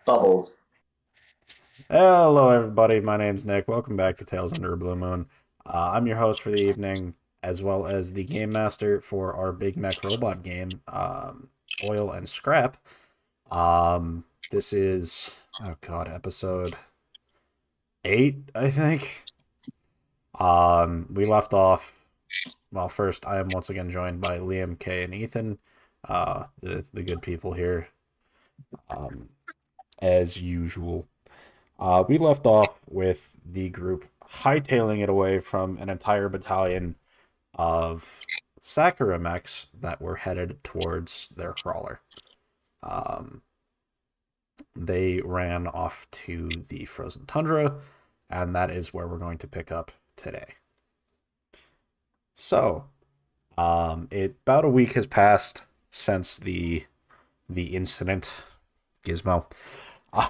Bubbles. Hello, everybody. My name's Nick. Welcome back to Tales Under a Blue Moon. I'm your host for the evening, as well as the game master for our Big Mech Robot game, Oil and Scrap. This is, oh god, episode 8, I think. We left off. Well, first, I am once again joined by Liam, Kay, and Ethan, the good people here, um, as usual. We left off with the group hightailing it away from an entire battalion of Sakura mechs that were headed towards their crawler. Um, they ran off to the frozen tundra, and that is where we're going to pick up today. So, about a week has passed since the incident, Gizmo, uh,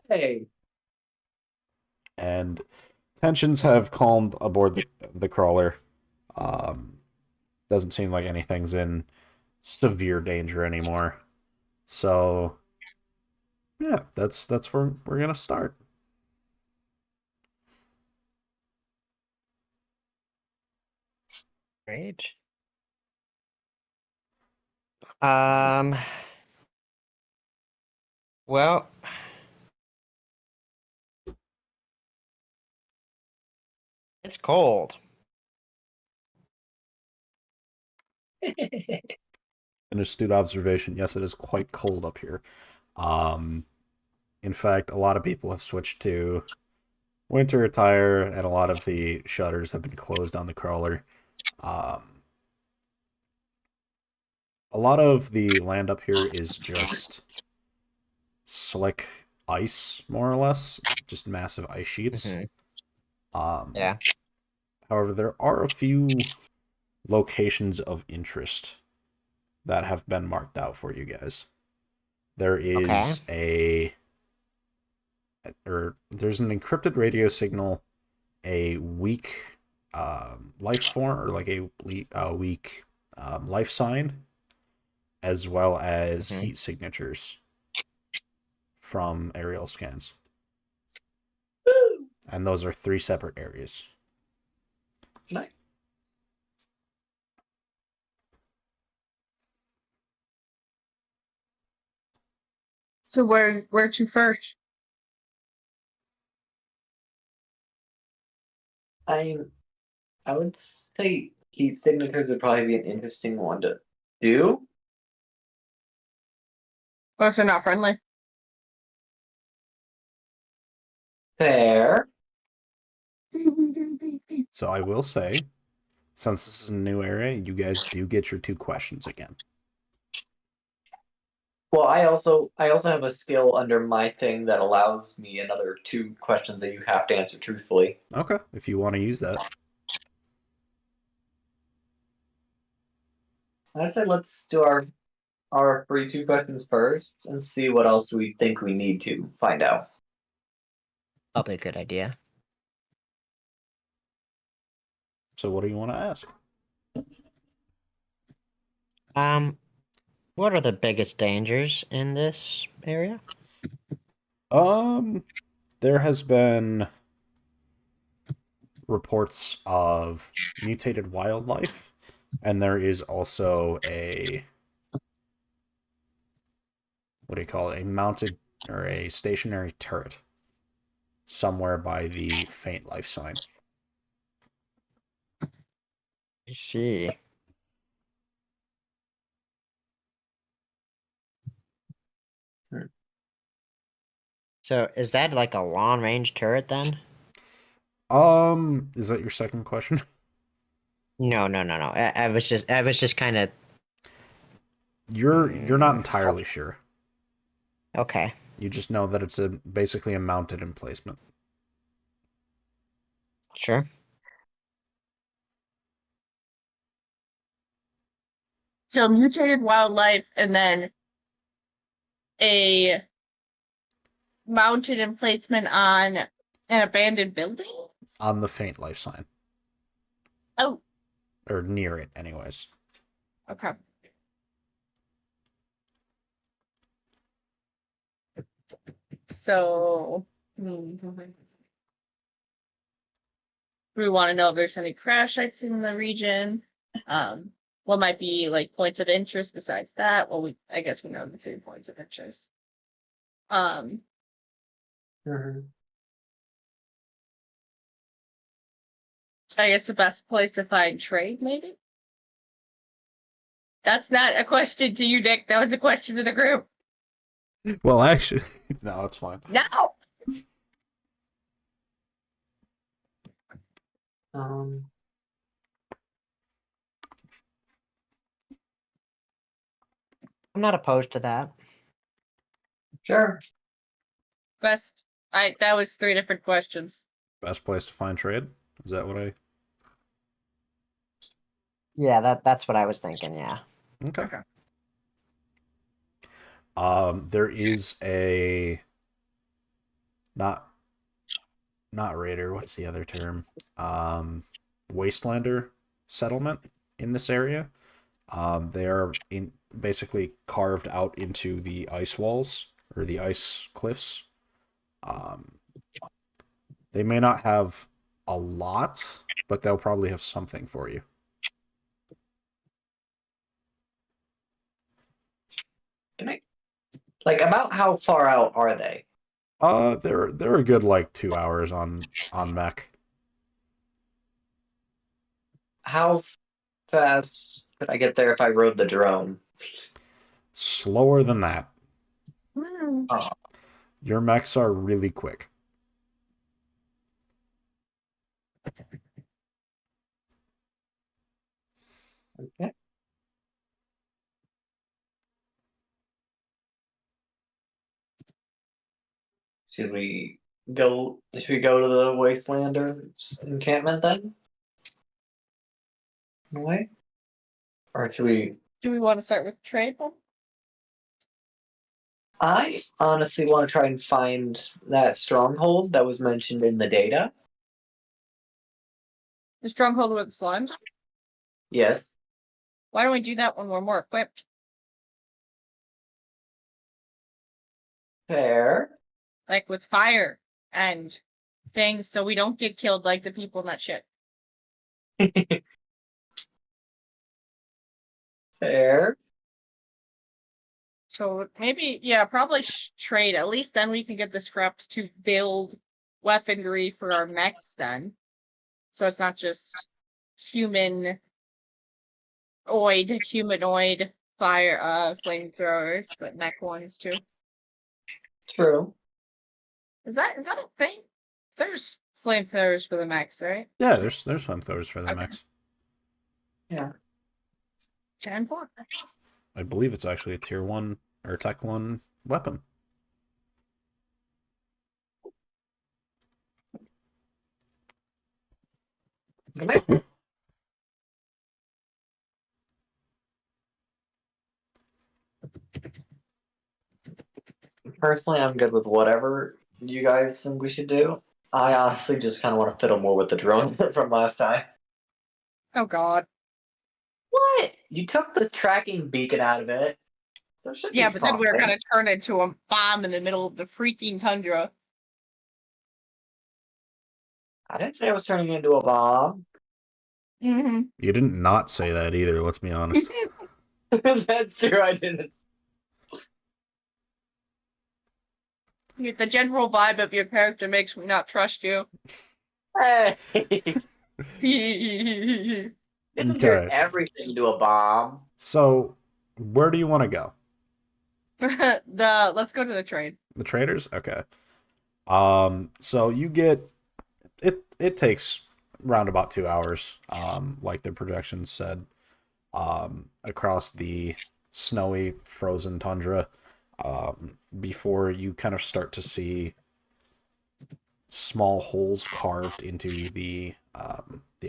Hey. and tensions have calmed aboard the crawler. Um, doesn't seem like anything's in severe danger anymore. So yeah, that's where we're gonna start. Great. Um, well, it's cold. An astute observation. Yes, it is quite cold up here. Um, in fact, a lot of people have switched to winter attire, and a lot of the shutters have been closed on the crawler. Um, a lot of the land up here is just slick ice, more or less, just massive ice sheets. Hmm. Um, Yeah. however, there are a few locations of interest that have been marked out for you guys. There Okay. is there's an encrypted radio signal, a weak life form, or like a weak life sign, as well as Hmm. heat signatures from aerial scans. And those are three separate areas. Nice. So where to first? I I would say heat signatures would probably be an interesting one to do. Well, if they're not friendly. Fair. So I will say, since this is a new area, you guys do get your two questions again. Well, I also have a skill under my thing that allows me another two questions that you have to answer truthfully. Okay, if you want to use that. I'd say let's do our free two questions first and see what else we think we need to find out. Probably a good idea. So what do you want to ask? Um, what are the biggest dangers in this area? Um, there has been reports of mutated wildlife, and there is also a, what do you call it, a mounted or a stationary turret somewhere by the faint life sign. I see. Hmm. So is that like a long range turret then? Is that your second question? No, no, no, no. I was just kind of. You're not entirely sure. Okay. You just know that it's basically a mounted emplacement. Sure. So mutated wildlife and then a mounted emplacement on an abandoned building? On the faint life sign. Oh, Or near it, anyways. okay. So, we want to know if there's any crash sites in the region. What might be like points of interest besides that? Well, I guess we know the 3 points of interest. Mhm. I guess the best place to find trade, maybe? That's not a question to you, Nick. That was a question to the group. Well, actually, no, it's fine. No! Um, I'm not opposed to that. sure. That was 3 different questions. Best place to find trade? Is that what I... Yeah, that's what I was thinking. Yeah. Okay. Okay. There is a... Not raider, what's the other term? Wastelander settlement in this area. They are basically carved out into the ice walls or the ice cliffs. They may not have a lot, but they'll probably have something for you. Can I, like, about how far out are they? They're a good like 2 hours on mech. How fast could I get there if I rode the drone? Slower than that. Oh, Your mechs are really quick. okay. Should we go? Should we go to the Wastelander encampment then? In a way, or should we? Do we want to start with trade? I honestly want to try and find that stronghold that was mentioned in the data. The stronghold with the slimes? Yes. Why don't we do that when we're more equipped? Fair. Like with fire and things, so we don't get killed like the people in that ship. Fair. So maybe, yeah, probably trade. At least then we can get the scraps to build weaponry for our mechs then. So it's not just humanoid fire flamethrowers, but mech ones too. True. Is that a thing? There's flamethrowers for the mechs, right? Yeah, there's flamethrowers for the Okay. mechs. Yeah. 10-4. I believe it's actually a tier 1 or tech 1 weapon. Personally, I'm good with whatever you guys think we should do. I honestly just kind of want to fiddle more with the drone from last time. Oh god. What? You took the tracking beacon out of it. There should Yeah, be but then we were fine. gonna turn into a bomb in the middle of the freaking tundra. I didn't say I was turning into a bomb. Mm-hmm. You didn't not say that either, let's be honest. That's true, I didn't. The general vibe of your character makes me not trust you. Hey! The Didn't turn Okay. everything into a bomb. So, where do you want to go? let's go to the trade. The traders? Okay. So you get it takes around about 2 hours, like the projections said, across the snowy, frozen tundra, before you kind of start to see small holes carved into the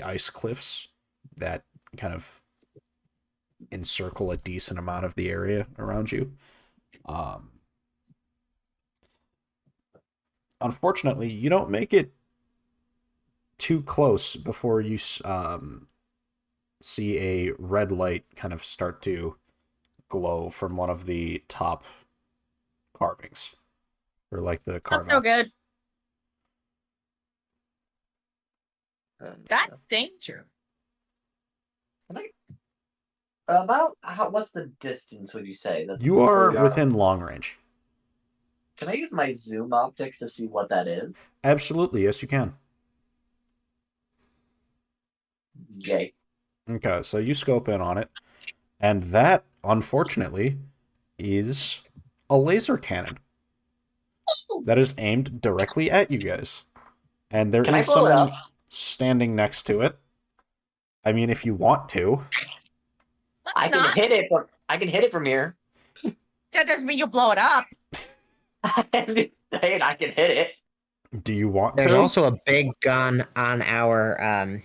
ice cliffs that kind of encircle a decent amount of the area around you. Unfortunately, you don't make it too close before you see a red light kind of start to glow from one of the top carvings. or like the That's no carve-outs. good. That's danger. Can I, about how? What's the distance? Would you say that You are we within long range. Can I use my zoom optics to see what that is? Absolutely, yes, you can. Yay! Okay, so you scope in on it, and that, unfortunately, is a laser cannon that is aimed directly at you guys. And there Can I is blow it someone up? standing next to it. I mean, if you want to. Let's I can not. hit it. I can hit it from here. That doesn't mean you'll blow it up. I'm just saying I can hit it. Do you want There's to? also a big gun on our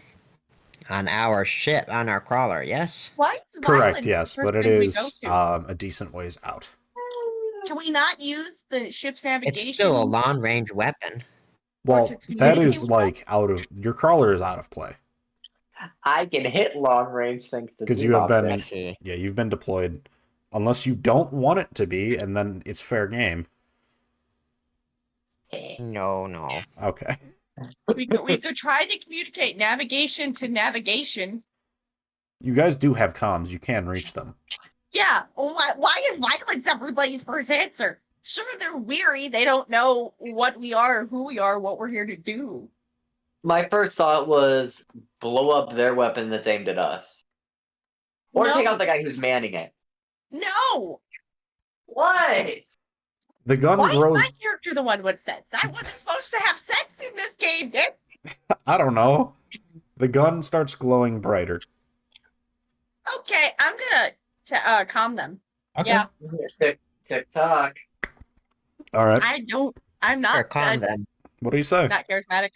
ship, on our crawler. Yes. What's Correct, Violent yes, the but first it thing we go is to? a decent ways out. Can we not use the ship's navigation? It's still a long range weapon. Well, to that communicate is with like out of your crawler is out of play I can hit long range thanks to because zoom you have I been optics. see. you've been deployed. Unless you don't want it to be, and then it's fair game. No. Okay. We could try to communicate navigation to navigation. You guys do have comms. You can reach them. Yeah. Why is Violence everybody's first answer? Sure, they're weary. They don't know what we are, who we are, what we're here to do. My first thought was blow up their weapon that's aimed at us, or take out the guy who's manning it. No. What? The gun Why grows. is my character the one with sense? I wasn't supposed to have sense in this game, Dick. I don't know. The gun starts glowing brighter. Okay, I'm gonna calm them. Okay. Yeah, Tick tock. All right. I'm Sure, not calm them. What do you say? not charismatic.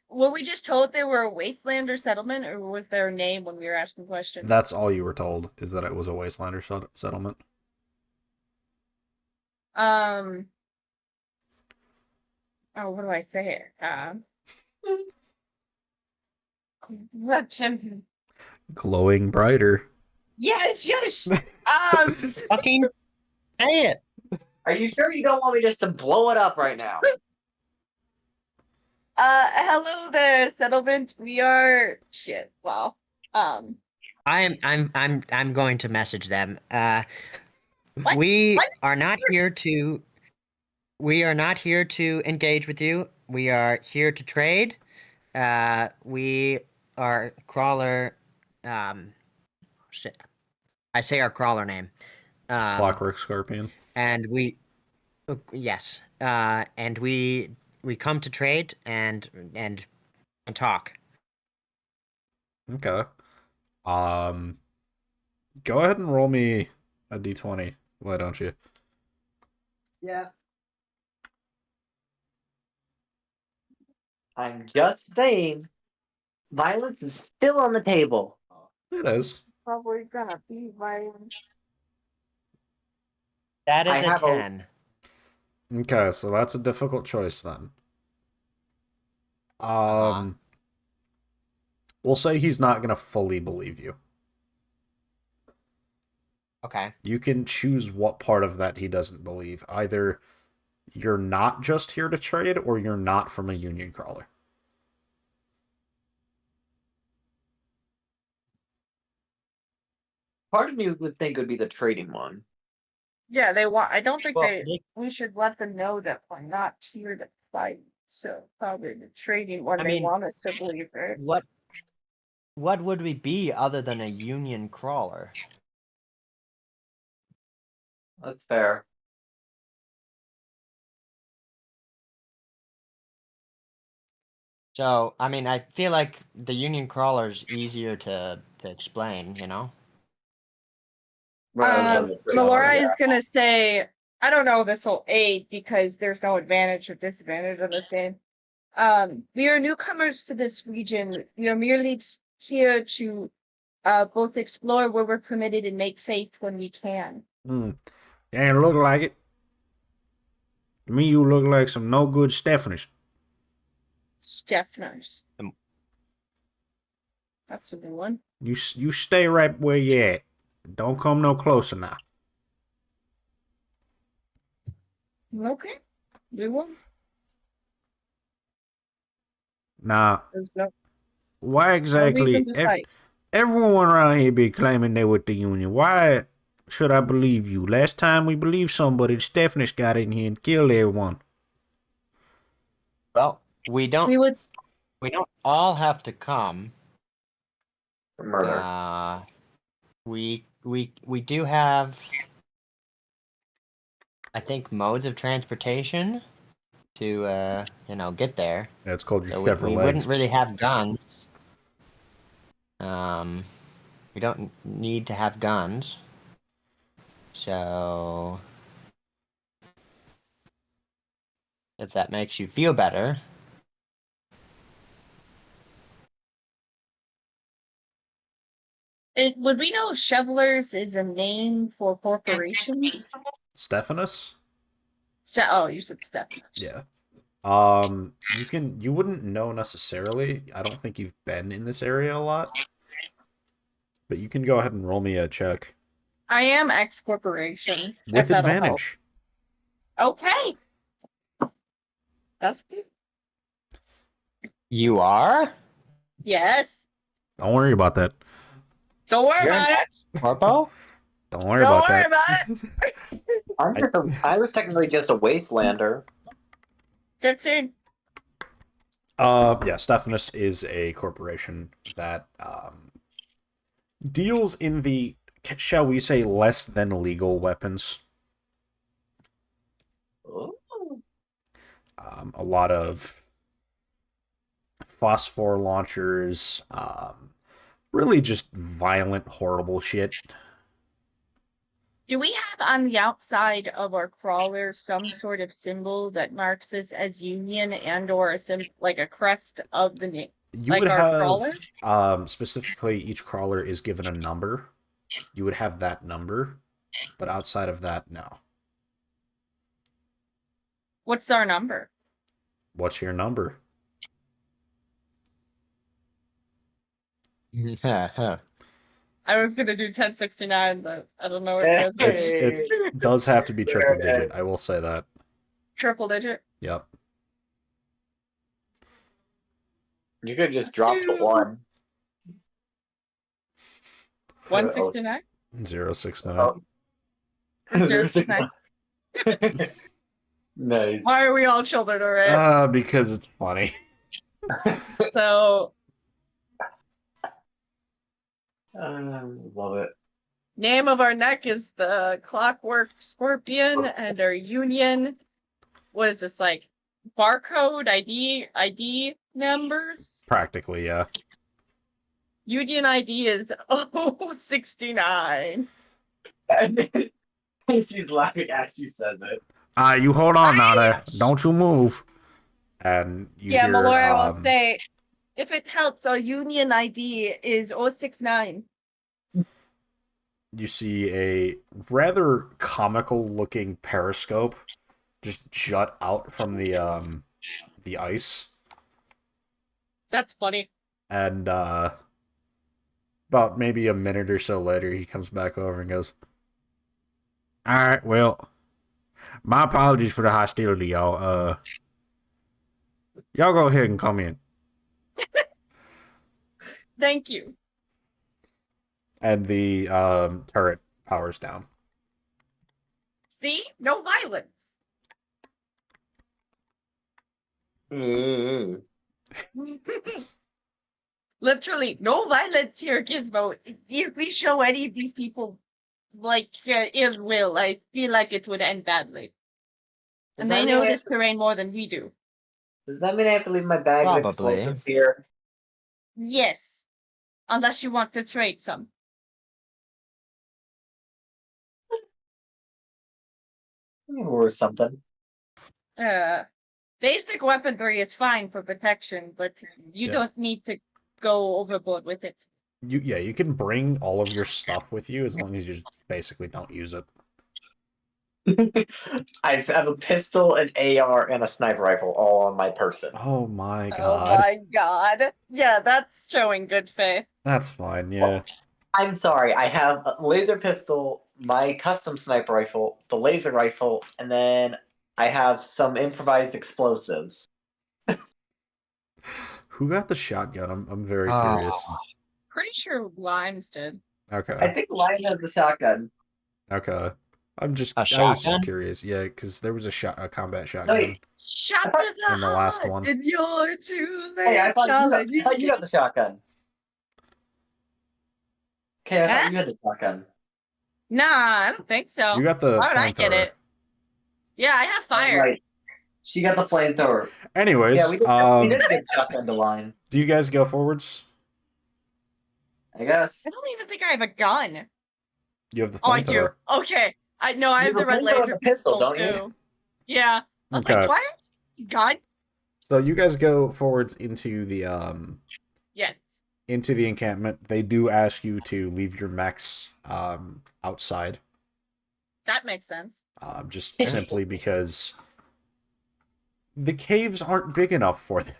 Were we just told they were a wasteland settlement, or was their name when we were asking questions? That's all you were told, is that it was a wastelander settlement. Oh, what do I say? Glowing brighter. Yes. Fucking say it. Are you sure you don't want me just to blow it up right now? Hello there, settlement. We are shit. Wow. I'm going to message them. What? We What? are not here to. We are not here to engage with you. We are here to trade. We are crawler. Shit. I say our crawler name. Clockwork Scorpion. And we, yes. And we come to trade and talk. Okay. Go ahead and roll me a d20. Why don't you? Yeah. I'm just saying, violence is still on the table. It is. Probably gonna be violence. That I is a have a- 10. Okay, so that's a difficult choice then. We'll say he's not gonna fully believe you. Okay. You can choose what part of that he doesn't believe. Either you're not just here to trade, or you're not from a Union crawler. Part of me would think it would be the trading one. Yeah, they want. I don't think Well, we should let them know that we're not here to fight. So probably the trading one. I They mean, want us to believe it. what would we be other than a Union crawler? That's fair. So, I mean, I feel like the Union crawler's easier to explain, you know? Melora is gonna say, I don't know this will aid because there's no advantage or disadvantage in this game. We are newcomers to this region. We are merely here to both explore where we're permitted and make faith when we can. Yeah, look like it. To me, you look like some no good Stephanies. Stephnos. That's a new one. You stay right where you at. Don't come no closer now. Okay. We won't. Now, There's why no reason exactly? to fight. Everyone around here be claiming they with the union. Why should I believe you? Last time we believed somebody, Stephanie's got in here and killed everyone. Well, we don't We would. all have to come. Murder. We do have, I think, modes of transportation to get there. Yeah, it's called your So we Chevrolet. wouldn't really have guns. We don't need to have guns. So if that makes you feel better. Would we know Shovelers is a name for corporations? Stephanus? Oh, you said Stephanos. Yeah. You wouldn't know necessarily. I don't think you've been in this area a lot. But you can go ahead and roll me a check. I am ex corporation. With advantage. Okay. That's good. You are? Yes. Don't worry about that. Don't worry You're about it. Corpo? Don't worry Don't about worry that. about it. I was technically just a wastelander. 15. Yeah, Stephanus is a corporation that deals in the, shall we say, less than legal weapons. Ooh. A lot of phosphor launchers, really just violent, horrible shit. Do we have on the outside of our crawler some sort of symbol that marks us as Union and or like a crest of the name? You Like would our have, crawler? specifically, each crawler is given a number. You would have that number, but outside of that, no. What's our number? What's your number? I was gonna do 1069, but I don't know what you guys It does have to be triple digit, I will say that. Triple digit? Yep. You could just Let's drop the do- one. 169? 069. Oh. 069. Nice. Why are we all children, alright? Because it's funny. So, Love it. name of our neck is the Clockwork Scorpion, and our union. What is this, like barcode ID numbers? Practically, yeah. Union ID is 069. She's laughing as she says it. You hold on now there. Don't you move. And you Yeah, hear, Malora will say, if it helps, our union ID is 069. you see a rather comical looking periscope just jut out from the ice. That's funny. And about maybe a minute or so later he comes back over and goes, "Alright, well, my apologies for the hostility, y'all. Y'all go ahead and come in." Thank you. And the turret powers down. See? No violence. Mm. Literally, no violence here, Gizmo. If we show any of these people, like, ill will, I feel like it would end badly. And they know this terrain more than we do. Does that mean I have to leave my bag of Probably. explosives here? Yes. Unless you want to trade some. Or something. Basic weaponry is fine for protection, but you don't need to go overboard with it. You can bring all of your stuff with you as long as you just basically don't use it. I have a pistol, an AR, and a sniper rifle all on my person. Oh my god. Oh my god. Yeah, that's showing good faith. That's fine, yeah. Well, I'm sorry, I have a laser pistol, my custom sniper rifle, the laser rifle, and then I have some improvised explosives. Who got the shotgun? I'm very Oh. curious. Pretty sure Limes did. I Okay. think Lion has the shotgun. Okay. I was just shotgun? curious. Yeah, because there was a combat No, shotgun Shot I to thought- the in the last heart, one. and you're too late. Hey, I thought darling, you got the shotgun. Okay, I Huh? thought you had the shotgun. Nah, I don't think so. You got the Why would I get flamethrower. it? Yeah, I have fire. Right. She got the flamethrower. Anyways, Yeah, we did get shotgun to Lion. do you guys go forwards? I guess. I don't even think I have a gun. You have the Oh, I do. flamethrower. Okay. I know I You have have the a red flamethrower and laser the pistol, pistol, don't you? too. Yeah. I was like, Okay. do I have a gun? So you guys go forwards into the Yes. encampment. They do ask you to leave your mechs outside. That makes sense. Just simply because the caves aren't big enough for them.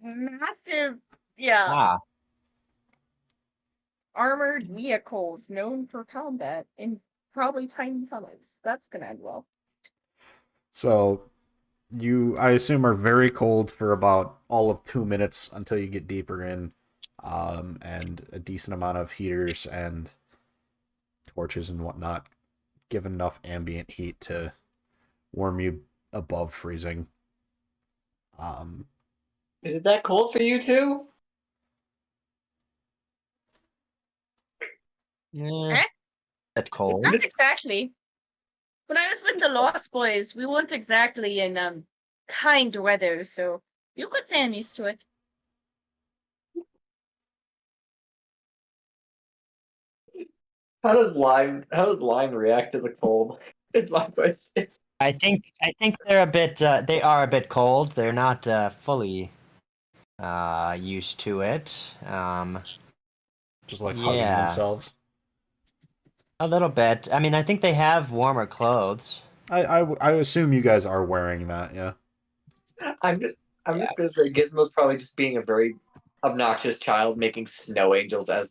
Massive, yeah, Ah. armored vehicles known for combat in probably tiny tunnels. That's gonna end well. So you, I assume, are very cold for about all of 2 minutes until you get deeper in, and a decent amount of heaters and torches and whatnot give enough ambient heat to warm you above freezing. Is it that cold for you too? Yeah. That's cold. Not exactly. When I was with the Lost Boys, we weren't exactly in kind weather, so you could say I'm used to it. How does Lime react to the cold? Is my question. I think they're a bit they are a bit cold. They're not fully used to it. Just like hugging Yeah. themselves. A little bit. I mean, I think they have warmer clothes. I assume you guys are wearing that, yeah. I'm just gonna say Gizmo's probably just being a very obnoxious child making snow angels as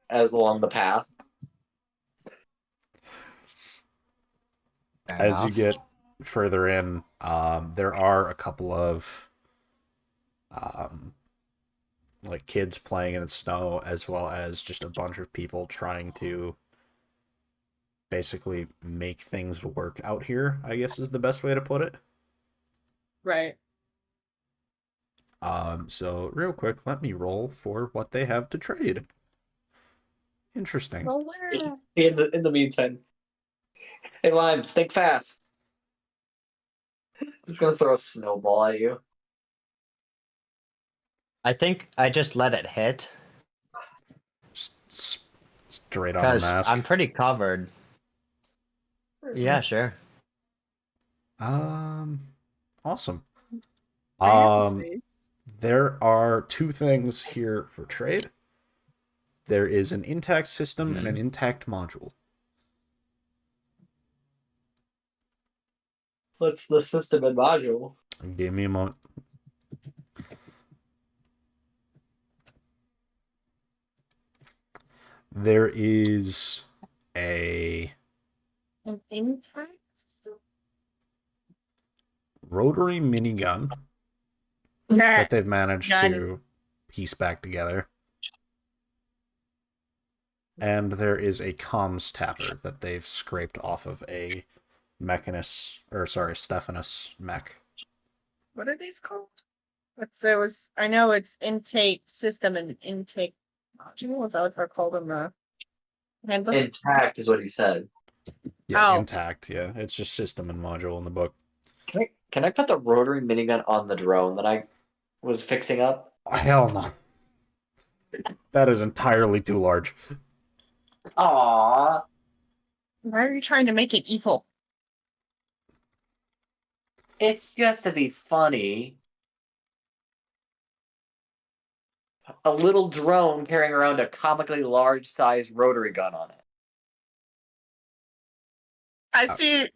along the path. Fair As you enough. get further in, there are a couple of like kids playing in the snow, as well as just a bunch of people trying to basically make things work out here, I guess is the best way to put it. Right. So real quick, let me roll for what they have to trade. Interesting. Well, where? In the meantime, hey Limes, think fast. I'm just gonna throw a snowball at you. I think I just let it hit Straight on the because mask. I'm pretty covered. Yeah, sure. Awesome. I have a face. There are two things here for trade. There is an intact system and an intact module. What's the system and module? Give me a moment. There is a An intact system? rotary minigun Nah. that they've managed Gun. to piece back together. And there is a comms tapper that they've scraped off of a Stephanus mech. What are these called? It was. I know it's intake system and intake module. Was that what they're called in the handbook? Intact is what he said. Yeah, Oh. intact. Yeah, it's just system and module in the book. Can I put the rotary minigun on the drone that I was fixing up? Oh, hell no. That is entirely too large. Aww. Why are you trying to make it evil? It's just to be funny. A little drone carrying around a comically large-sized rotary gun on it. I see.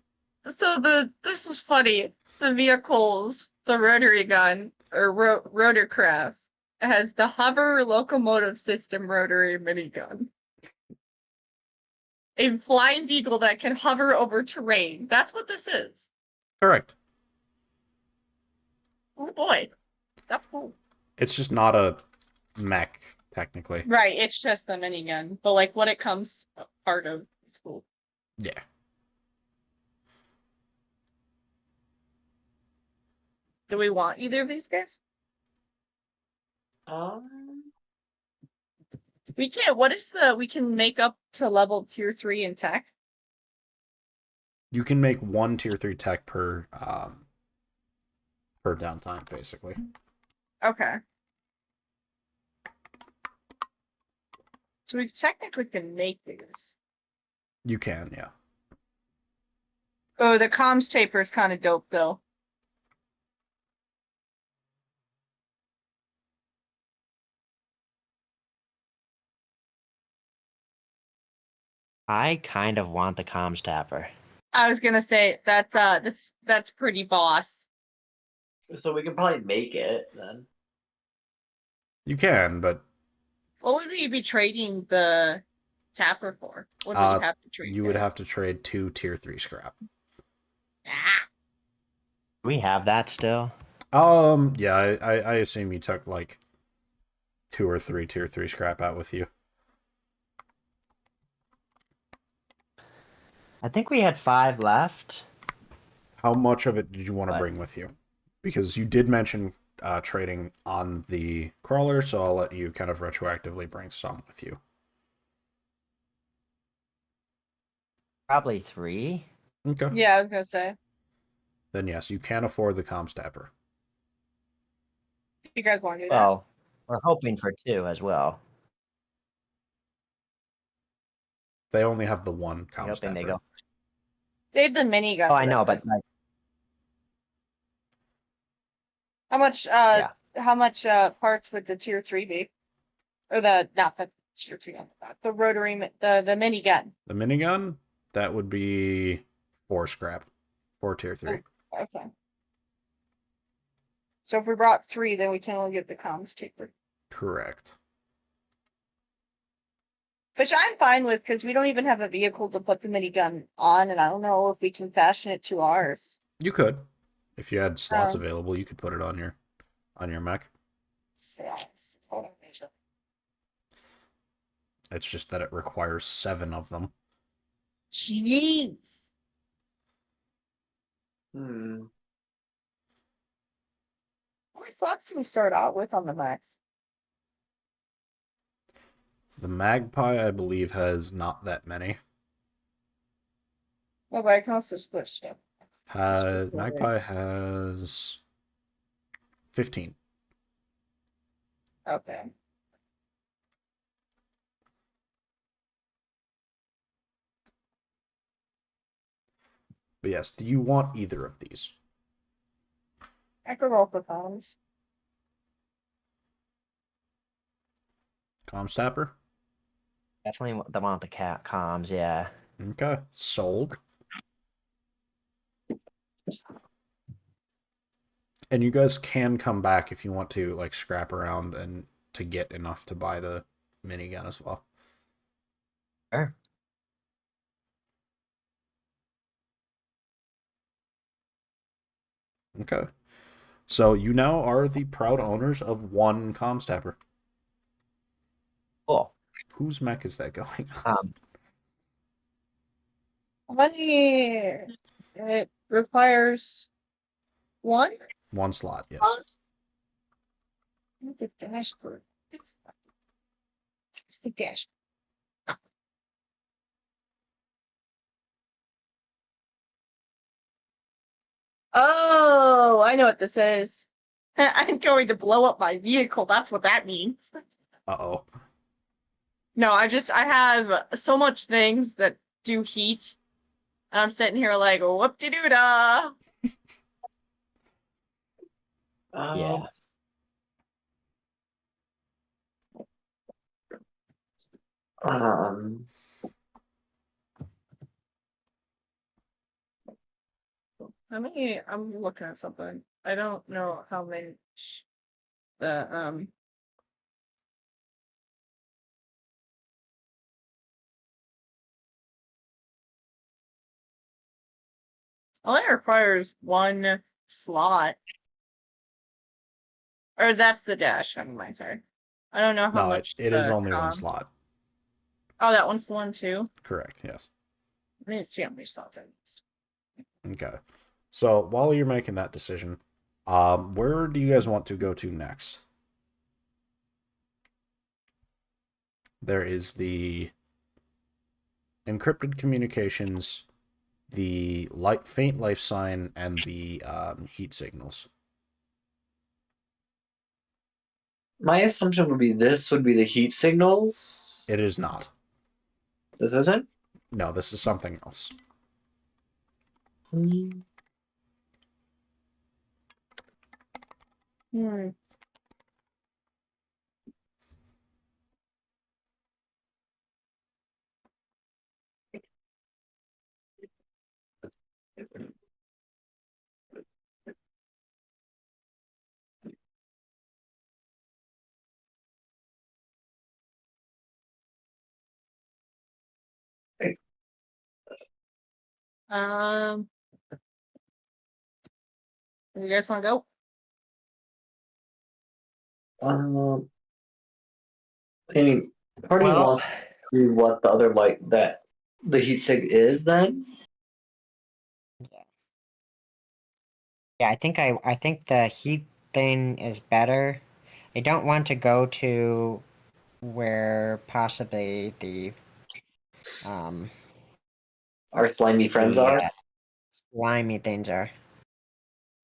So this is funny. The vehicles, the rotary gun or rotorcraft has the hover locomotive system rotary minigun. A flying vehicle that can hover over terrain. That's what this is. Correct. Oh boy, that's cool. It's just not a mech, technically. Right, it's just the minigun, but like what it comes part of is cool. Yeah. Do we want either of these guys? We can't. What is we can make up to level tier 3 in tech? You can make one tier 3 tech per downtime, basically. Okay. So we technically can make these. You can, yeah. Oh, the comms taper is kind of dope, though. I kind of want the comms tapper. I was gonna say that's pretty boss. So we can probably make it then. You can, but What would we be trading the tapper for? What would we have to trade? you would guys? have to trade 2 tier 3 scrap. Ah. Do we have that still? Yeah, I assume you took like 2 or 3 tier 3 scrap out with you. I think we had 5 left. How much of it did you want to What? bring with you? Because you did mention trading on the crawler, so I'll let you kind of retroactively bring some with you. Probably 3. Okay. Yeah, I was gonna say. Then yes, you can afford the comms tapper. You guys want to do that? Well, we're hoping for 2 as well. They only have the one We're comms hoping tapper. they go. Save the minigun. Oh, I know, but like, how much? Yeah. How much parts would the tier 3 be? Or not the tier 3 on the back. The rotary, the minigun. The minigun, that would be 4 scrap. 4 tier 3. Okay. So if we brought 3, then we can only get the comms taper. Correct. Which I'm fine with because we don't even have a vehicle to put the minigun on, and I don't know if we can fashion it to ours. You could. If you had slots Oh. available, you could put it on your mech. Hold on, Asia. It's just that it requires 7 of them. Jeez. Hmm. How many slots do we start out with on the max? The Magpie, I believe, has not that many. Oh, but I can also switch to. Magpie has 15. Okay. But yes, do you want either of these? I could roll for comms. Comms tapper? definitely want the comms, yeah. Okay, sold. And you guys can come back if you want to, like, scrap around and to get enough to buy the minigun as well. Sure. Okay. So you now are the proud owners of 1 comms tapper. Cool. Whose mech is that going on? How many? It requires 1? 1 slot, yes. The dashboard. It's the dashboard. Oh, I know what this is. I'm going to blow up my vehicle. That's what that means. Uh-oh. No, I have so much things that do heat. And I'm sitting here like, whoop-de-doo-dah. Yeah. Um. How many? I'm looking at something. I don't know how many. The Only requires one slot. Or that's the dash. Never mind, sorry. I don't know how No, much it is the only one com- slot. Oh, that one's the one too? Correct, yes. I need to see how many slots I used. Okay. So while you're making that decision, where do you guys want to go to next? There is the encrypted communications, the faint life sign, and the heat signals. My assumption would be this would be the heat signals. It is not. This isn't? No, this is something else. Hmm. Hmm. Um, you guys want to go? Any party Well, wants to do what the other light that the heat sig is then? yeah, I think the heat thing is better. I don't want to go to where possibly um Our slimy friends the are? slimy things are.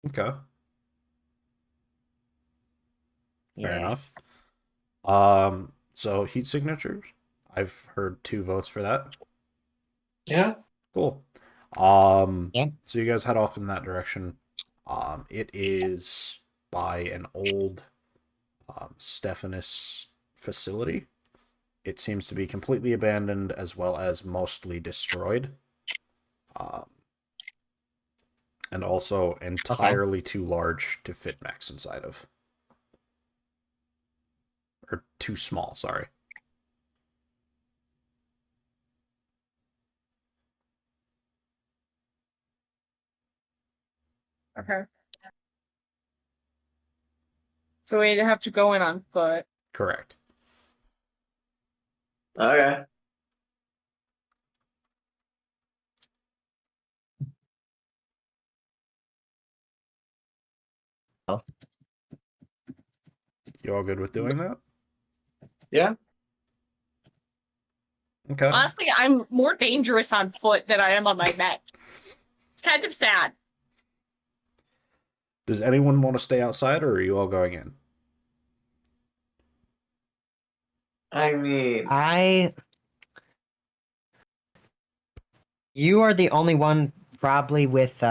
Okay. Fair Yeah. enough. So heat signatures. I've heard 2 votes for that. Yeah. Cool. Yeah. So you guys head off in that direction. It is by an old Stephanus facility. It seems to be completely abandoned as well as mostly destroyed. And also entirely too large to fit mechs inside of. Or too small, sorry. Okay. So we'd have to go in on foot. Correct. Okay. You all good with doing that? Yeah. Okay. Honestly, I'm more dangerous on foot than I am on my mech. It's kind of sad. Does anyone want to stay outside, or are you all going in? I mean, You are the only one probably with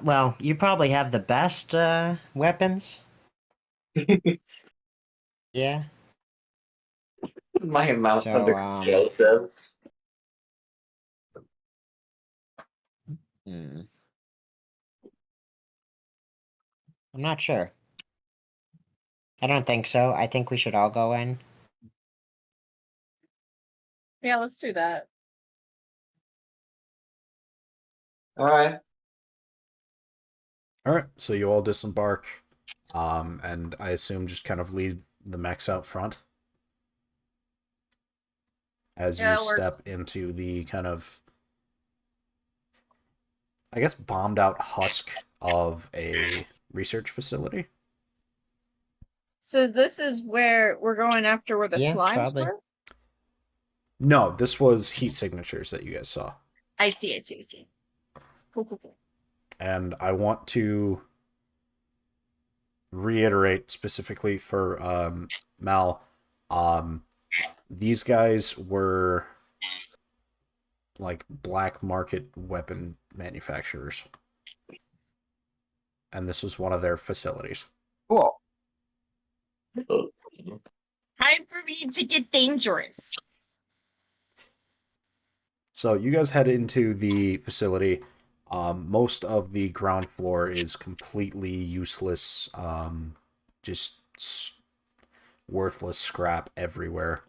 well, you probably have the best weapons. Yeah. my amount of So explosives. hmm, I'm not sure. I don't think so. I think we should all go in. Yeah, let's do that. All right. All right, so you all disembark, and I assume just kind of leave the mechs out front as Yeah, you that works. step into the kind of, I guess, bombed out husk of a research facility. So this is where we're going after where the Yeah, slimes probably. were? No, this was heat signatures that you guys saw. I see. Cool. And I want to reiterate specifically for Mal, these guys were like black market weapon manufacturers. And this was one of their facilities. Cool. Time for me to get dangerous. So you guys head into the facility. Most of the ground floor is completely useless, just worthless scrap everywhere.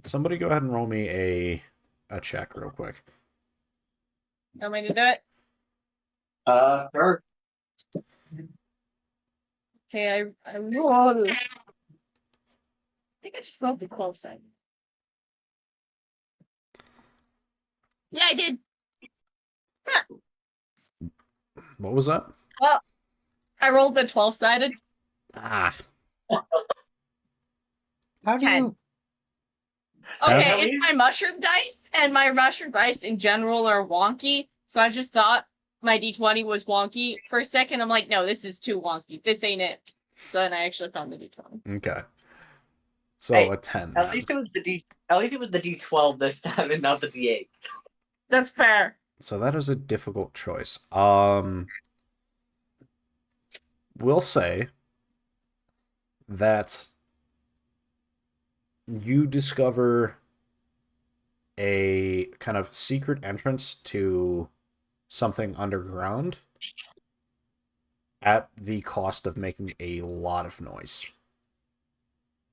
Somebody go ahead and roll me a check real quick. Want me to do it? Sure. Okay, I roll. I think I just rolled the 12 side. Yeah, I did. What was that? Well, I rolled the 12-sided. Ah. How do 10. you? Okay, At it's least- my mushroom dice, and my mushroom dice in general are wonky. So I just thought my d20 was wonky. For a second, I'm like, no, this is too wonky. This ain't it. So then I actually found the d20. Okay. So Hey, a 10. At then. least it was the D. At least it was the D12 this time, and not the D8. That's fair. So that is a difficult choice. We'll say that you discover a kind of secret entrance to something underground at the cost of making a lot of noise.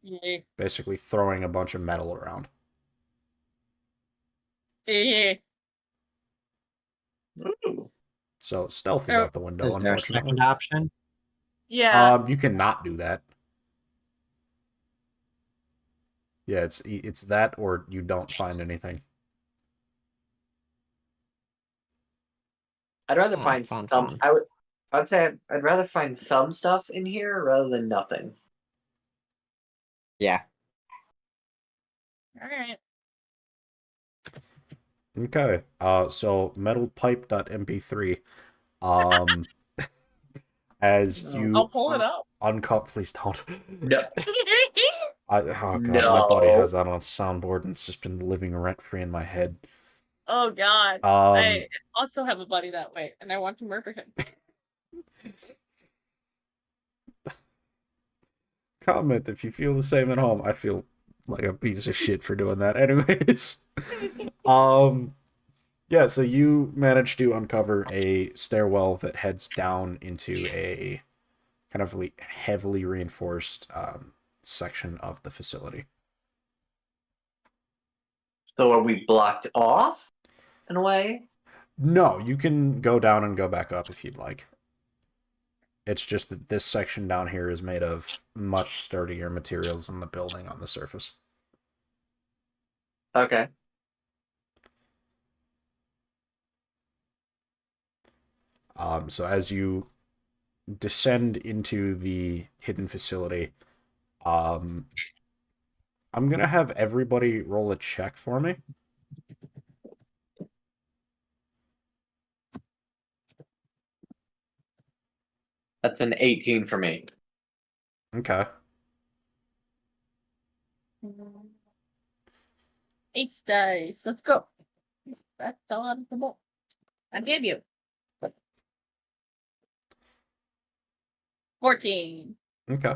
Yeah. Basically throwing a bunch of metal around. Yeah. Ooh. So stealth is Oh, out the window, Is there a unfortunately. second option? Yeah. You cannot do that. Yeah, it's that or you don't find anything. I'd rather Oh, find fun, some. fun. I'd say I'd rather find some stuff in here rather than nothing. Yeah. All right. Okay. So metalpipe.mp3. Um as No. you I'll pull it up. uncut, please don't. No. Oh god, my buddy No. has that on soundboard and it's just been living rent free in my head. Oh God. Um I also have a buddy that way, and I want to murder him. comment if you feel the same at home. I feel like a piece of shit for doing that. Anyways. Yeah, so you managed to uncover a stairwell that heads down into a kind of heavily reinforced section of the facility. So are we blocked off in a way? No, you can go down and go back up if you'd like. It's just that this section down here is made of much sturdier materials than the building on the surface. Okay. So as you descend into the hidden facility, I'm gonna have everybody roll a check for me. That's an 18 for me. Okay. Ace dice. Let's go. That fell out of the bowl. I gave you 14. Okay.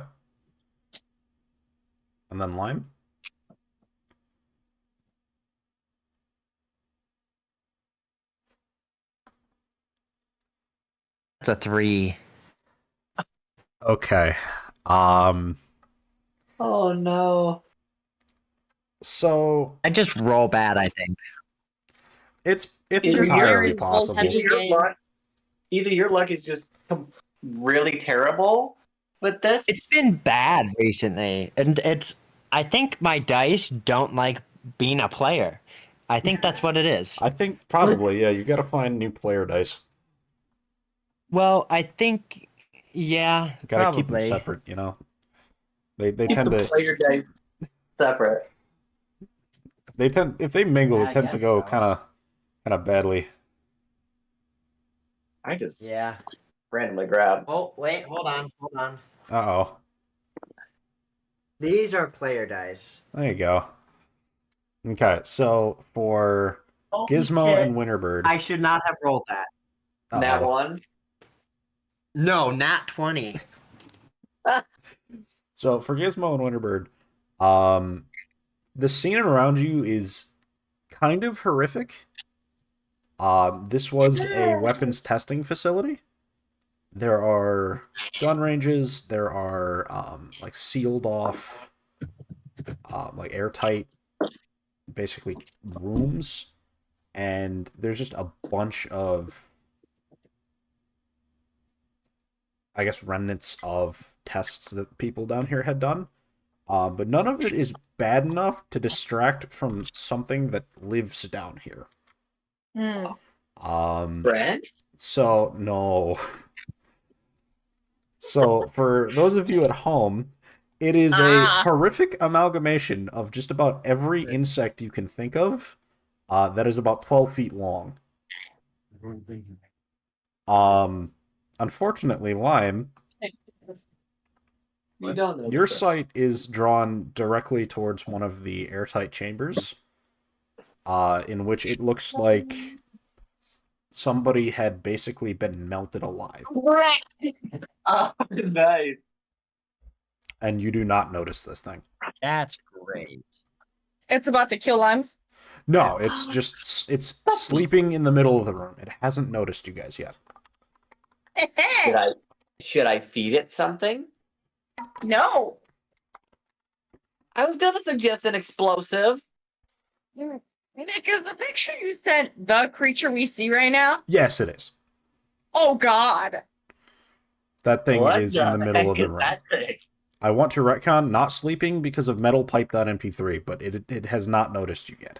And then lime. It's a 3. Okay. Oh no. So I just roll bad, I think. it's Either entirely you're- possible. heavy. Either your luck is just really terrible with this. It's been bad recently, and I think my dice don't like being a player. I think that's what it is. I think probably, yeah, you gotta find new player dice. Well, I think, yeah, Gotta keep them probably. separate, you know. They Keep tend the to player dice separate. if they mingle, Yeah, it tends I to guess go so. kinda badly. I just Yeah. randomly grab. Oh, wait, hold on. Uh-oh. These are player dice. There you go. Okay, so for Gizmo and Winterbird. I should not have rolled that. That Uh-oh. one. No, not 20. So for Gizmo and Winterbird, the scene around you is kind of horrific. This was a weapons testing facility. There are gun ranges. There are like sealed off, like airtight, basically rooms, and there's just a bunch of, I guess, remnants of tests that people down here had done. But none of it is bad enough to distract from something that lives down here. Brent? So, no. So, for those of you at home, it is a horrific amalgamation of just about every insect you can think of that is about 12 feet long. Unfortunately, Lime, You don't know your this. sight is drawn directly towards one of the airtight chambers, in which it looks like somebody had basically been melted alive. Oh, nice. And you do not notice this thing. That's great. It's about to kill Limes. No, it's just, it's sleeping in the middle of the room. It hasn't noticed you guys yet. Should I feed it something? No. I was gonna suggest an explosive. Nick, is the picture you sent the creature we see right now? Yes, it is. Oh God. That thing What is in the middle of the heck is room. that thing? I want to retcon not sleeping because of metal pipe.mp3, but it has not noticed you yet.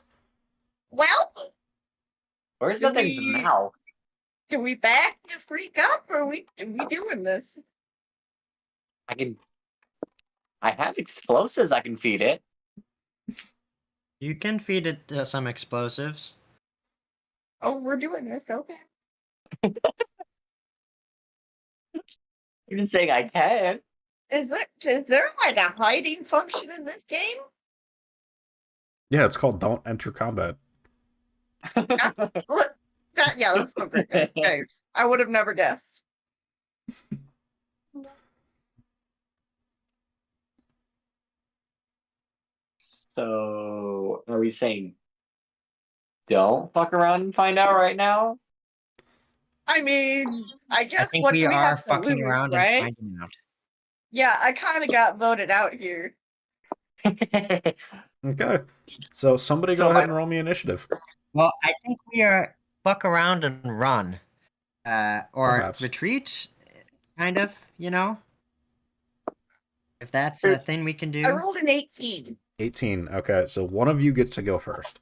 Well, Where's Do that thing's we- mouth? do we back the freak up, or are we doing this? I have explosives I can feed it. You can feed it some explosives. Oh, we're doing this. Okay. You're just saying I can. Is there like a hiding function in this game? Yeah, it's called Don't Enter Combat. That's that's so great, guys. I would have never guessed. So, are we saying don't fuck around and find out right now? I mean, I I guess think what we do we are have to fucking lose, around right? and finding out. Yeah, I kind of got voted out here. Okay. So somebody So go ahead my- and roll me initiative. Well, I think we are fuck around and run. Or Perhaps. retreat, kind of, you know? If that's a thing we can I do. rolled an 18. 18. Okay, so one of you gets to go first.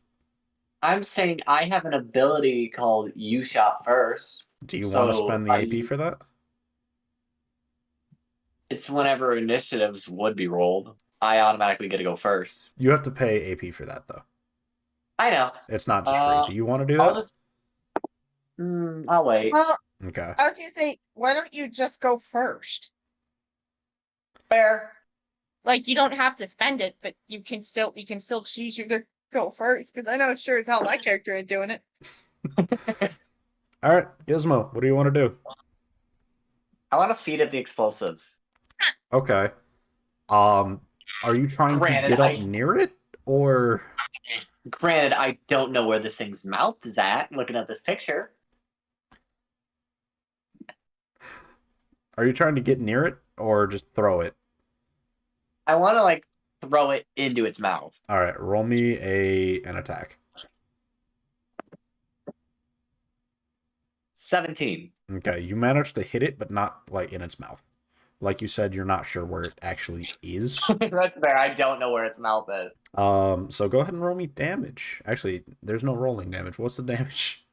I'm saying I have an ability called You Shot First. Do you want to So, spend the are AP you- for that? It's whenever initiatives would be rolled. I automatically get to go first. You have to pay AP for that, though. I know. It's not just free. Do you want to do I'll that? just. I'll wait. Well, Okay. I was gonna say, why don't you just go first? Fair. Like, you don't have to spend it, but you can still choose you to go first. Because I know it's sure as hell my character ain't doing it. All right, Gizmo, what do you want to do? I want to feed it the explosives. Okay. Are you trying Granted, to get up I- near it, or Granted, I don't know where this thing's mouth is at, looking at this picture. are you trying to get near it, or just throw it? I want to, like, throw it into its mouth. All right, roll me an attack. 17. Okay, you managed to hit it, but not like in its mouth. Like you said, you're not sure where it actually is. That's fair. I don't know where its mouth is. So go ahead and roll me damage. Actually, there's no rolling damage. What's the damage?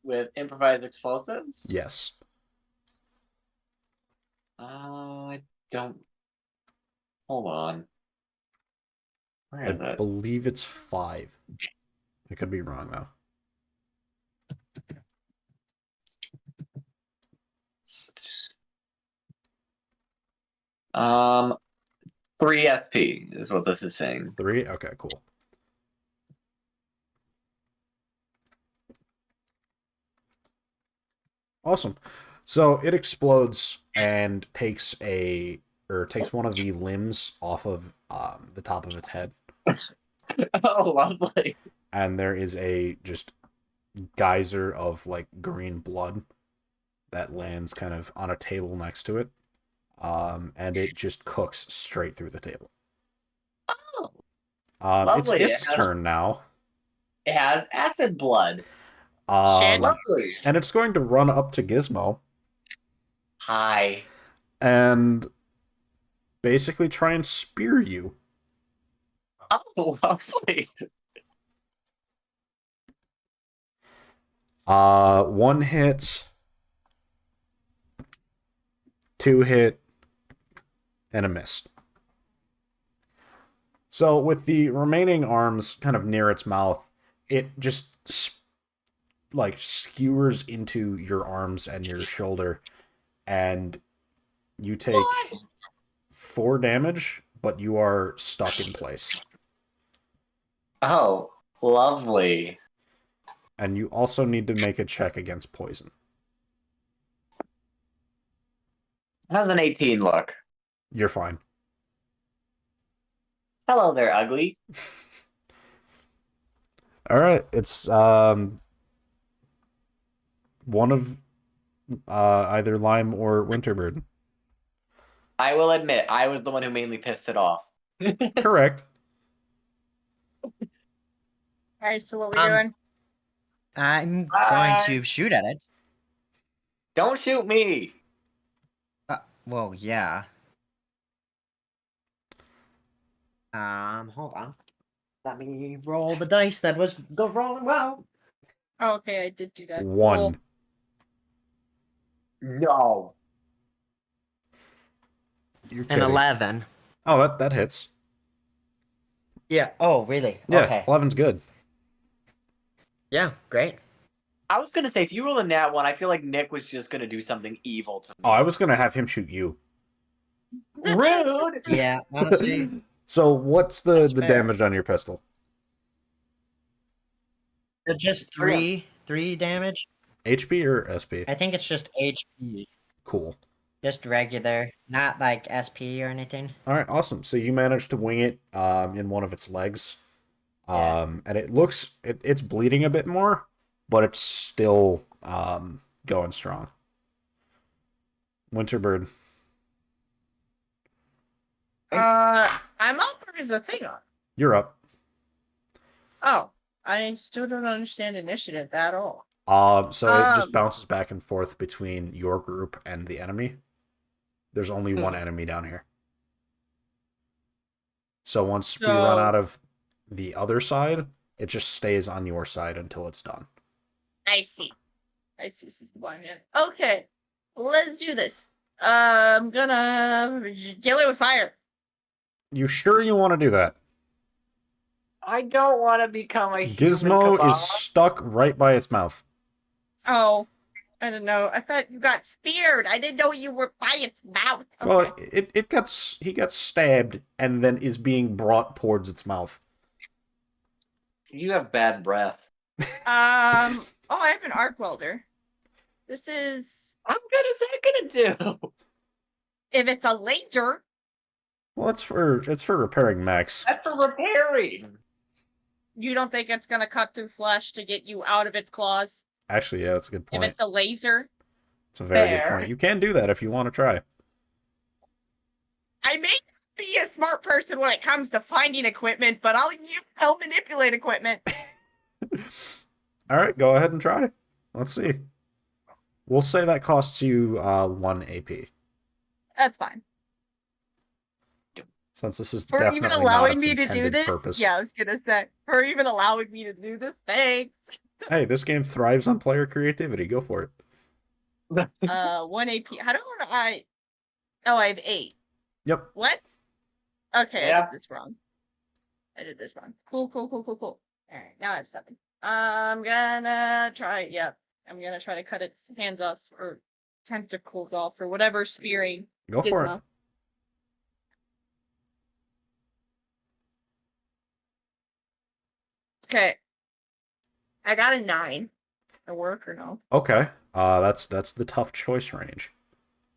With improvised explosives? Yes. I don't. Hold on. Where I is it? believe it's 5. I could be wrong, though. Um, 3 FP is what this is saying. 3? Okay, cool. Awesome. So it explodes and takes one of the limbs off of the top of its head, Oh, lovely. and there is a just geyser of like green blood that lands kind of on a table next to it, and it just cooks straight through the table. Oh, It's lovely. its turn now. It has acid blood. Shit. Lovely. And it's going to run up to Gizmo Hi. and basically try and spear you. Oh, lovely. One hit, two hit, and a miss. So with the remaining arms kind of near its mouth, it just like skewers into your arms and your shoulder, and you take What? 4 damage, but you are stuck in place. Oh, lovely. And you also need to make a check against poison. How's an 18 look? You're fine. Hello there, ugly. All right, it's one of either Lime or Winterbird. I will admit, I was the one who mainly pissed it off. Correct. Alright, so what we Um, doing? I'm going to shoot at it. Don't shoot me. Well, yeah. Hold on. Let me roll the dice. That was go rolling well. Oh, okay, I did do that. 1. Cool. No. You're An kidding. 11. Oh, that hits. Yeah. Oh, really? Yeah, Okay. 11's good. Yeah. Great. I was gonna say, if you roll a nat 1, I feel like Nick was just gonna do something evil to me. Oh, I was gonna have him shoot you. Rude! Yeah. Honestly, So what's That's the fair. damage on your pistol? just three damage. HP or SP? I think it's just HP. Cool. Just regular, not like SP or anything. All right, awesome. So you managed to wing it in one of its legs. Yeah. And it looks it's bleeding a bit more, but it's still going strong. Winterbird. I'm up or is the thing on? You're up. Oh, I still don't understand initiative at all. So it just bounces back and forth between your group and the enemy. There's only one enemy down here. So once we run out of the other side, it just stays on your side until it's done. I see. This is the blind man. Okay, let's do this. I'm gonna kill it with fire. You sure you want to do that? I don't want to become a human Gizmo cabal. is stuck right by its mouth. Oh, I don't know. I thought you got speared. I didn't know you were by its mouth. Okay. Well, he got stabbed and then is being brought towards its mouth. You have bad breath. Oh, I have an arc welder. This is How good is that gonna do? if it's a laser. Well, it's for repairing mechs. That's for repairing. You don't think it's gonna cut through flesh to get you out of its claws? Actually, yeah, that's a good If point. it's a laser, It's a very Fair. good point. You can do that if you want to try. I may be a smart person when it comes to finding equipment, but I'll manipulate equipment. All right, go ahead and try. Let's see. We'll say that costs you 1 AP. That's fine. Since this is For definitely even not allowing its me to do intended this, purpose. yeah, I was gonna say for even allowing me to do this. Thanks. Hey, this game thrives on player creativity. Go for it. 1 AP. How do I? Oh, I have 8. Yep. What? Okay, I Yeah. did this wrong. Cool. All right, now I have 7. I'm gonna try. Yeah, I'm gonna try to cut its hands off or tentacles off or whatever spearing Go for it. gizmo. Okay, I got a 9. At work or no? Okay. That's the tough choice range.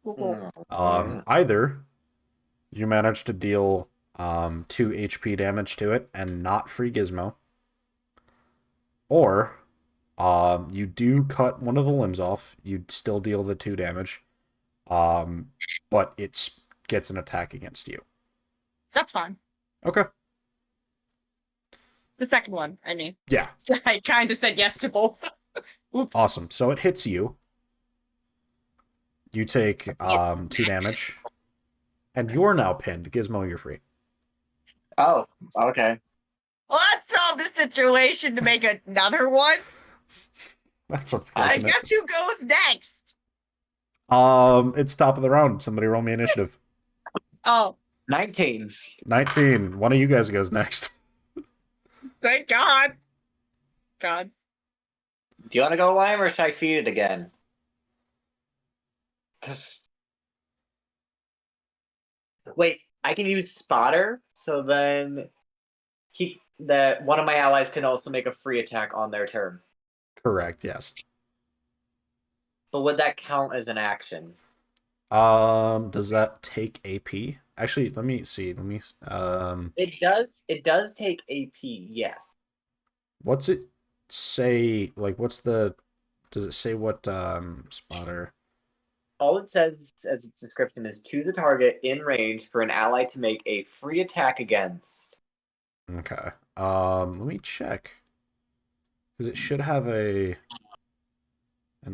Cool. Either you manage to deal 2 HP damage to it and not free Gizmo, or you do cut one of the limbs off. You still deal the 2 damage, but it gets an attack against you. That's fine. Okay. The second one, I mean. Yeah. So I kind of said yes to both. Oops. Awesome. So it hits you. You take Yes. 2 damage. And you're now pinned. Gizmo, you're free. Oh, okay. Well, that solved the situation to make another one. That's I unfortunate. guess who goes next? It's top of the round. Somebody roll me initiative. Oh, 19. 19. One of you guys goes next. thank God. Gods. Do you want to go lime or should I feed it again? Wait, I can use spotter, so then one of my allies can also make a free attack on their turn. Correct, yes. But would that count as an action? Does that take AP? Actually, let me see. It does. It does take AP. Yes. What's it say? Like, does it say what, spotter? All it says as its description is to the target in range for an ally to make a free attack against. Okay. Let me check. Because it should have an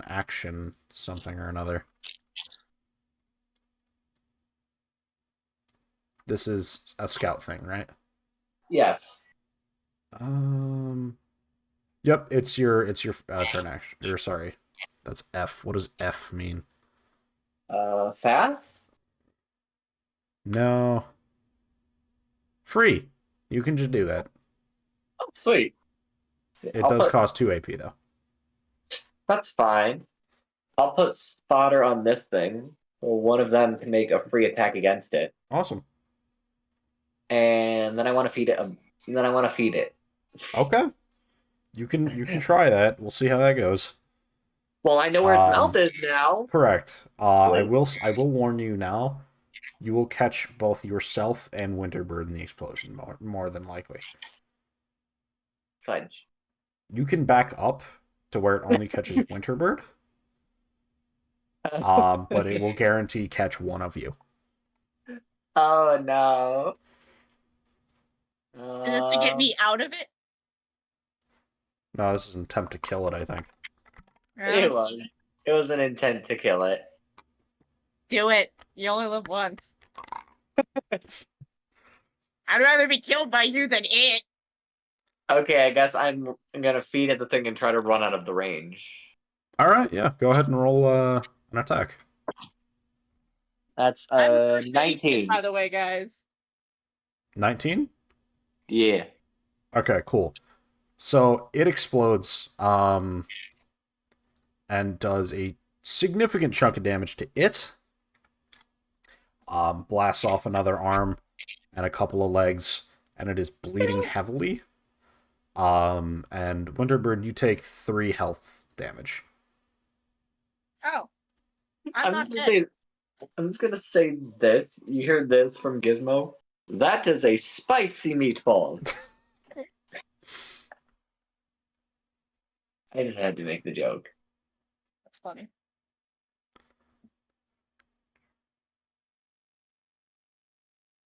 action, something or another. This is a scout thing, right? Yes. Yep, it's your turn action. Or sorry, that's F. What does F mean? Fast? No. Free. You can just do that. Oh, sweet. It does cost 2 AP though. That's fine. I'll put spotter on this thing. So one of them can make a free attack against it. Awesome. And then I want to feed it. Okay. You can try that. We'll see how that goes. Well, I know where its mouth is now. Correct. I will warn you now. You will catch both yourself and Winterbird in the explosion, more than likely. Fudge. You can back up to where it only catches Winterbird. But it will guarantee catch one of you. Oh no. Is this to get me out of it? No, this is an attempt to kill it, I think. It was. It was an intent to kill it. Do it. You only live once. I'd rather be killed by you than it. Okay, I guess I'm gonna feed it the thing and try to run out of the range. Alright, yeah. Go ahead and roll an attack. That's I'm 19. by the way, guys. 19? Yeah. Okay, cool. So it explodes, and does a significant chunk of damage to it. Blasts off another arm and a couple of legs, and it is bleeding heavily. And Winterbird, you take 3 health damage. Oh. I'm not dead. I'm just gonna say this. You hear this from Gizmo? That is a spicy meatball. I just had to make the joke. That's funny.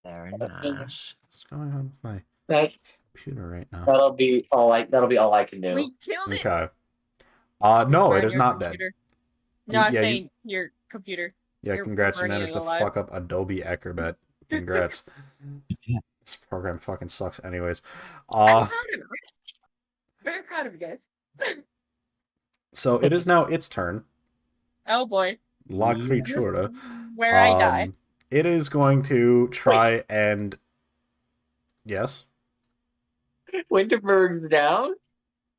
Very nice. What's going on with my That's computer right now? that'll be all I can do. We killed it. Okay. No, it Burn is your not dead. computer. No, I was Yeah, saying your computer. Yeah, You're congrats. You burning managed it to alive. fuck up Adobe Acrobat. Congrats. This program fucking sucks anyways. I'm proud of us. Very proud of you guys. So it is now its turn. Oh boy. La Yeah. Creatura. Where I die. It is going to try and... Yes? Winterberg's down?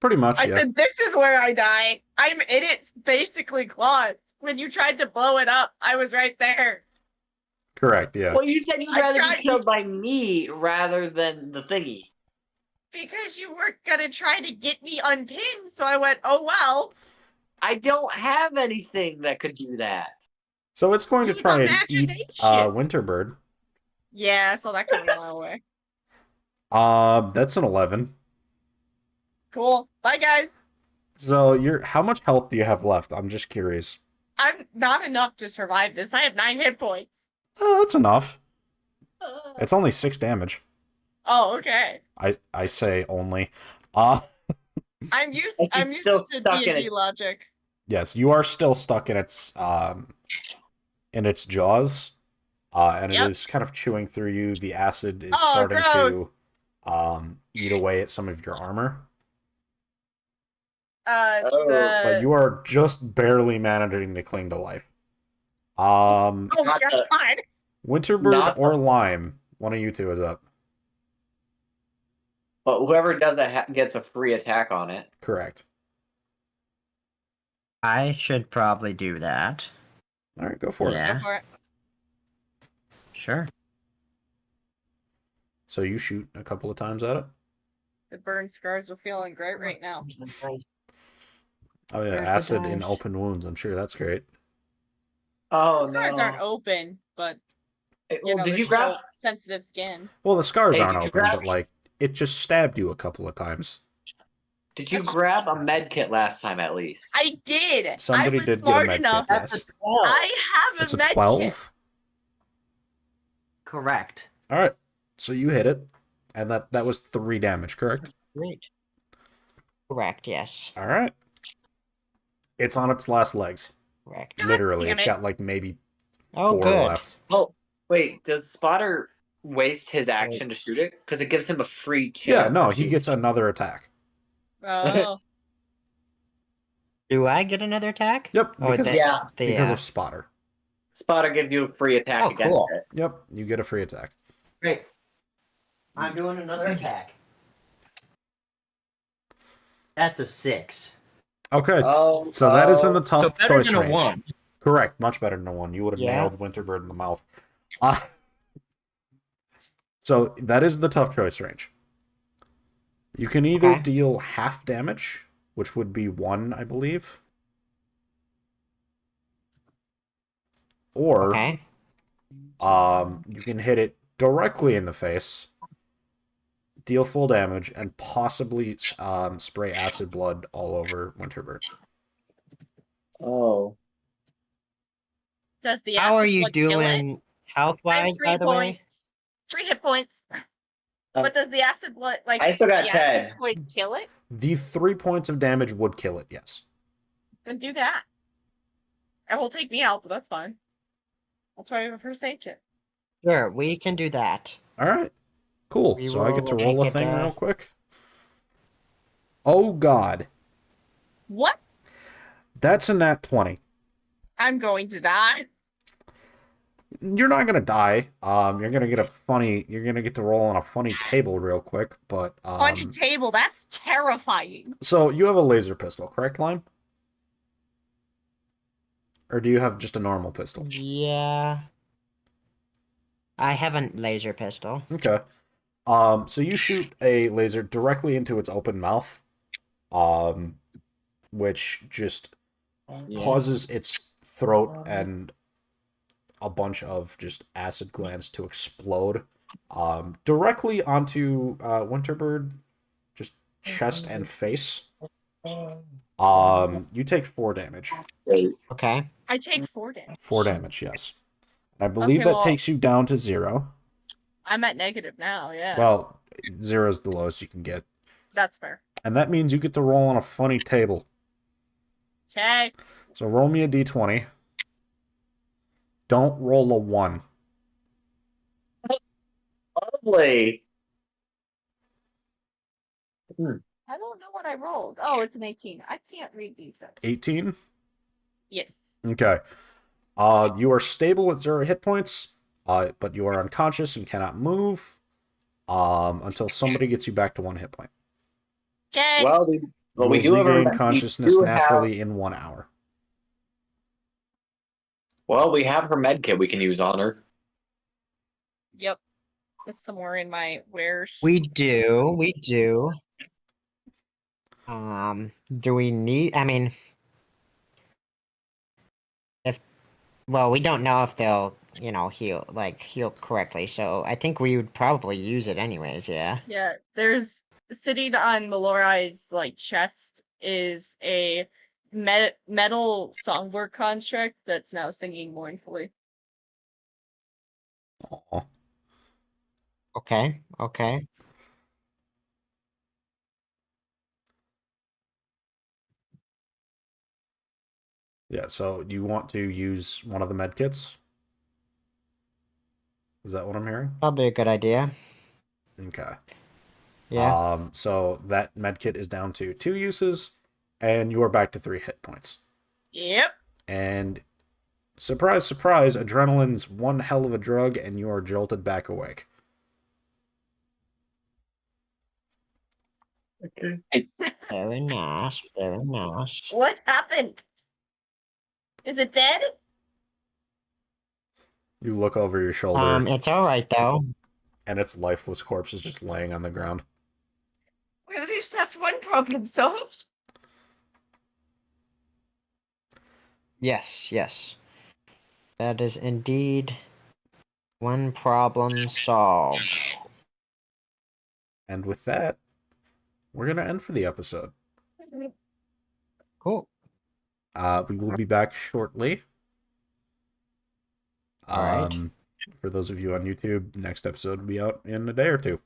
Pretty much, I yeah. said this is where I die. I'm in its basically claws. When you tried to blow it up, I was right there. Correct, yeah. Well, you said you'd I rather tried- be killed by me rather than the thingy. Because you weren't gonna try to get me unpinned, so I went, oh well. I don't have anything that could do that. So it's going to Use try and eat imagination. Winterbird. Yeah, I saw that coming a mile away. That's an 11. Cool. Bye guys. So how much health do you have left? I'm just curious. I'm not enough to survive this. I have 9 hit points. Oh, that's enough. It's only 6 damage. Oh, okay. I say only. I'm used. And she's I'm used still to stuck in D&D its- logic. Yes, you are still stuck in its jaws, and it Yep. is kind of chewing through you. The acid is Oh, starting to gross. eat away at some of your armor, Oh. but The you are just barely managing to cling to life. oh Not god. the- Winterbird Not or Lime, one of you two is up. But whoever does that gets a free attack on it. Correct. I should probably do that. All right, go for it. Yeah. Go for it. Sure. So you shoot a couple of times at it. The burn scars are feeling great right now. Oh yeah, Where's the acid in dice? open wounds. I'm sure that's great. Oh The scars aren't no! open, but Well, did there's you grab? still sensitive skin. Well, the scars Hey, aren't did you open, grab? but like it just stabbed you a couple of times. Did you grab a med kit last time at least? I did. Somebody I was did get a smart med enough. kit. Yes, I have it's a a med kit. 12. Correct. All right, so you hit it, and that was 3 damage. Correct. Great. Correct. Yes. All right. It's on its last legs. Correct. God Literally, damn it's it. got like maybe Oh, 4 good. left. Oh, wait. Does Spotter waste his action to shoot it? Because it gives him a free chance. Yeah, no, to he shoot. gets another attack. Oh. Do I get another attack? Yep, Oh, because that's Yeah. the, because of Spotter. Spotter gives you a free attack Oh, against cool. it. Yep, you get a free attack. Great. I'm doing another attack. That's a 6. Okay, Oh, so that is in the tough So better choice than a range. 1. Correct, much better than a 1. You would have Yeah. nailed Winterbird in the mouth. So that is the tough choice range. You can either Okay. deal half damage, which would be 1, I believe, or Okay. you can hit it directly in the face, deal full damage, and possibly spray acid blood all over Winterbird. Oh. Does the How are acid you blood kill it? doing health I have wise, 3 by the way? points. 3 hit points. But does the acid blood I still got the 10. acid poise kill it? The 3 points of damage would kill it, yes. Then do that. It will take me out, but that's fine. That's why I have a first aid kit. Sure, we can do that. All right, cool. We So I get to will roll a make it, thing real quick. Oh, God. What? That's a nat 20. I'm going to die. You're not gonna die. You're gonna get you're gonna get to roll on a funny table real quick, but Funny table, that's terrifying. so you have a laser pistol, correct, Lime? Or do you have just a normal pistol? Yeah. I have a laser pistol. Okay. So you shoot a laser directly into its open mouth, which just causes its throat and a bunch of just acid glands to explode directly onto Winterbird, just chest and face. You take 4 damage. Okay. I take 4 damage. 4 damage, yes. And I believe Okay, that well- takes you down to 0. I'm at negative now, yeah. Well, 0 is the lowest you can get. That's fair. And that means you get to roll on a funny table. Okay. So roll me a d20. Don't roll a 1. Lovely. I don't know what I rolled. Oh, it's an 18. I can't read these dice. 18? Yes. Okay. You are stable at 0 hit points, but you are unconscious and cannot move until somebody gets you back to 1 hit point. Okay. Well, we You do will have regain we consciousness do naturally in 1 hour. Well, we have her med kit we can use on her. Yep. It's somewhere in my wares. We do. We do. Do we need? I mean, well, we don't know if they'll, heal correctly. So I think we would probably use it anyways. Yeah. Yeah, there's sitting on Malorai's chest is a metal songboard construct that's now singing mournfully. Aw. Okay. Okay. Yeah, so you want to use one of the med kits? Is that what I'm hearing? Probably a good idea. Okay. Yeah. So that med kit is down to 2 uses, and you are back to 3 hit points. Yep. And surprise, surprise, adrenaline's one hell of a drug, and you are jolted back awake. Okay. Very nice. Very nice. What happened? Is it dead? You look over your shoulder, It's all right though. and its lifeless corpse is just laying on the ground. Well, at least that's one problem solved. Yes, yes. That is indeed one problem solved. And with that, we're going to end for the episode. Cool. We will be back shortly. All right. For those of you on YouTube, the next episode will be out in a day or two.